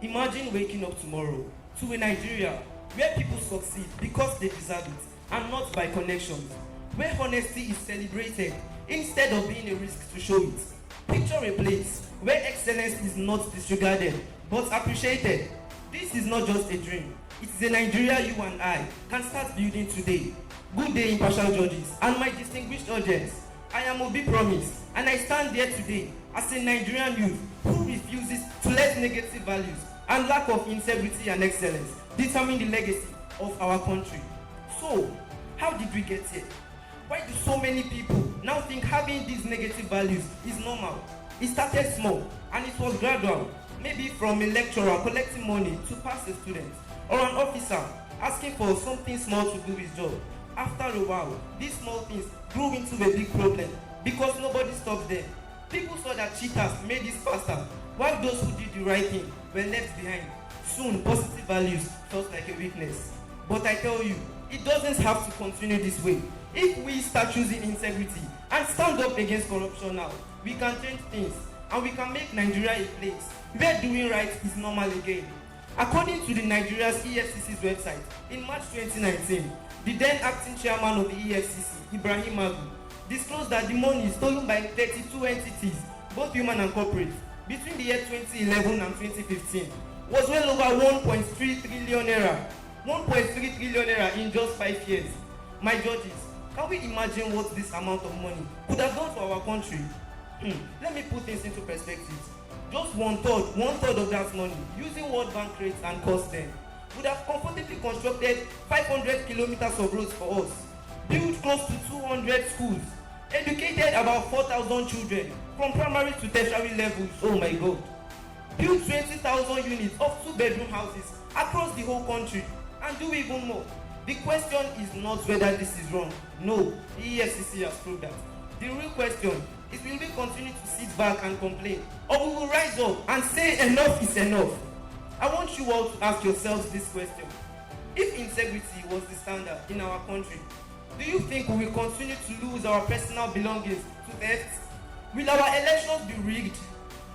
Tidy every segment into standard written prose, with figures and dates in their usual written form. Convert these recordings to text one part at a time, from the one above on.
Imagine waking up tomorrow to a Nigeria where people succeed because they deserve it and not by connections, where honesty is celebrated instead of being a risk to show it. Picture a place where excellence is not disregarded but appreciated. This is not just a dream, it is a Nigeria you and I can start building today. Good day, impartial judges and my distinguished audience. I am Obi Promise, and I stand here today as a Nigerian youth who refuses to let negative values and lack of integrity and excellence determine the legacy of our country. So, how did we get here? Why do so many people now think having these negative values is normal? It started small and it was gradual, maybe from a lecturer collecting money to pass a student, or an officer asking for something small to do his job. After a while, these small things grew into a big problem because nobody stopped them. People saw that cheaters made this faster, while those who did the right thing were left behind. Soon, positive values felt like a weakness. But I tell you, it doesn't have to continue this way. If we start choosing integrity and stand up against corruption now, we can change things and we can make Nigeria a place where doing right is normal again. According to the Nigeria's EFCC's website, in March 2019, the then acting chairman of the EFCC, Ibrahim Magu, disclosed that the money stolen by 32 entities, both human and corporate, between the year 2011 and 2015 was well over 1.3 trillion naira. 1.3 trillion naira in just 5 years. My judges, can we imagine what this amount of money could have done for our country? Let me put things into perspective. Just one third of that money, using World Bank rates and cost then, would have comfortably constructed 500 kilometers of roads for us, built close to 200 schools, educated about 4,000 children from primary to tertiary levels, oh my God, built 20,000 units of 2-bedroom houses across the whole country, and do even more. The question is not whether this is wrong. No, the EFCC has proved that. The real question is, will we continue to sit back and complain, or we will rise up and say enough is enough? I want you all to ask yourselves this question. If integrity was the standard in our country, do you think we will continue to lose our personal belongings to theft? Will our elections be rigged?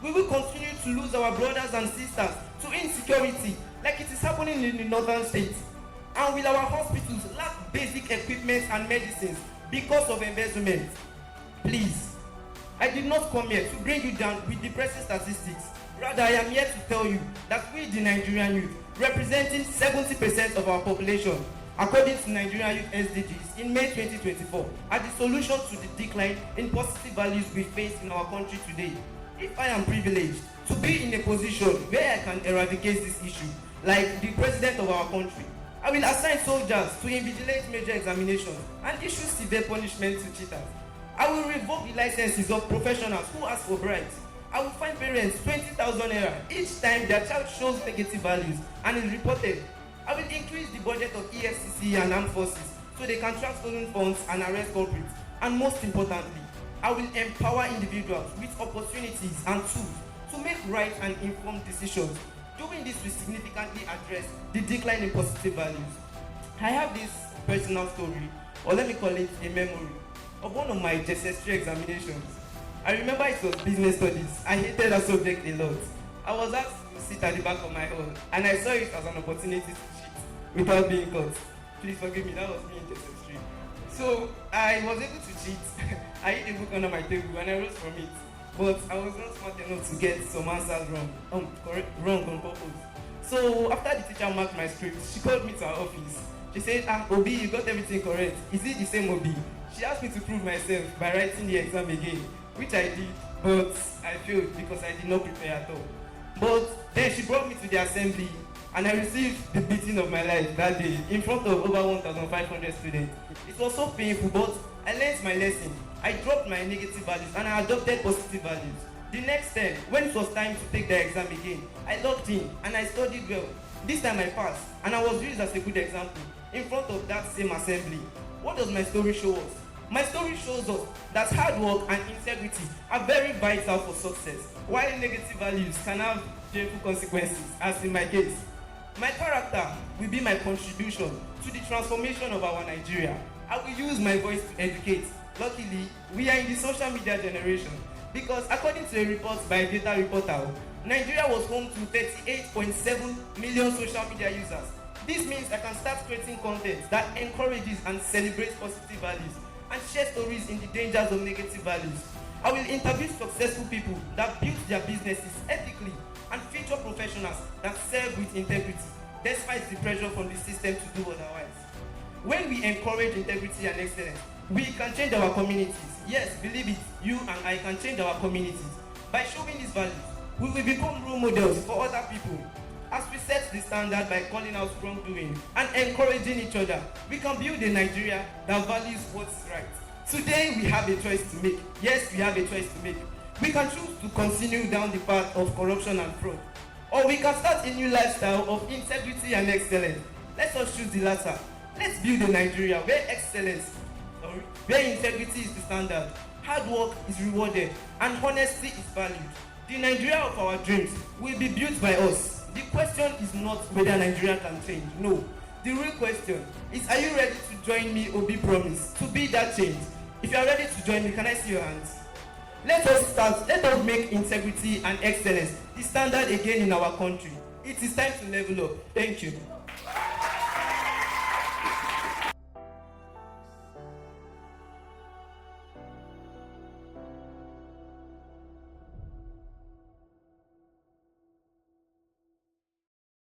Will we continue to lose our brothers and sisters to insecurity like it is happening in the northern states? And will our hospitals lack basic equipment and medicines because of embezzlement? Please, I did not come here to bring you down with depressing statistics. Rather, I am here to tell you that we, the Nigerian youth, representing 70% of our population, according to Nigerian Youth SDGs in May 2024, are the solution to the decline in positive values we face in our country today. If I am privileged to be in a position where I can eradicate this issue, like the president of our country, I will assign soldiers to invigilate major examinations and issue severe punishment to cheaters. I will revoke the licenses of professionals who ask for bribes. I will fine parents 20,000 naira each time their child shows negative values and is reported. I will increase the budget of EFCC and armed forces so they can track stolen funds and arrest culprits. And most importantly, I will empower individuals with opportunities and tools to make right and informed decisions. Doing this will significantly address the decline in positive values. I have this personal story, or let me call it a memory, of one of my JSS3 examinations. I remember it was business studies. I hated that subject a lot. I was asked to sit at the back of my hall, and I saw it as an opportunity to cheat without being caught. Please forgive me, that was me in JSS3. So I was able to cheat. I hid a book under my table and I wrote from it. But I was not smart enough to get some answers wrong on purpose. So after the teacher marked my script, she called me to her office. She said, Obi, you got everything correct. Is it the same Obi? She asked me to prove myself by writing the exam again, which I did, but I failed because I did not prepare at all. But then she brought me to the assembly and I received the beating of my life that day in front of over 1,500 students. It was so painful, but I learned my lesson. I dropped my negative values and I adopted positive values. The next time, when it was time to take the exam again, I logged in and I studied well. This time I passed and I was used as a good example in front of that same assembly. What does my story show us? My story shows us that hard work and integrity are very vital for success, while negative values can have painful consequences, as in my case. My character will be my contribution to the transformation of our Nigeria. I will use my voice to educate. Luckily, we are in the social media generation because according to a report by Data Reporter, Nigeria was home to 38.7 million social media users. This means I can start creating content that encourages and celebrates positive values and share stories in the dangers of negative values. I will interview successful people that built their businesses ethically and feature professionals that serve with integrity, despite the pressure from the system to do otherwise. When we encourage integrity and excellence, we can change our communities. Yes, believe it, you and I can change our communities. By showing these values, we will become role models for other people. As we set the standard by calling out wrongdoing and encouraging each other, we can build a Nigeria that values what's right. Today we have a choice to make. Yes, we have a choice to make. We can choose to continue down the path of corruption and fraud, or we can start a new lifestyle of integrity and excellence. Let us choose the latter. Let's build a Nigeria where integrity is the standard, hard work is rewarded, and honesty is valued. The Nigeria of our dreams will be built by us. The question is not whether Nigeria can change. No. The real question is, are you ready to join me, Obi Promise, to be that change? If you are ready to join me, can I see your hands? Let us make integrity and excellence the standard again in our country. It is time to level up. Thank you.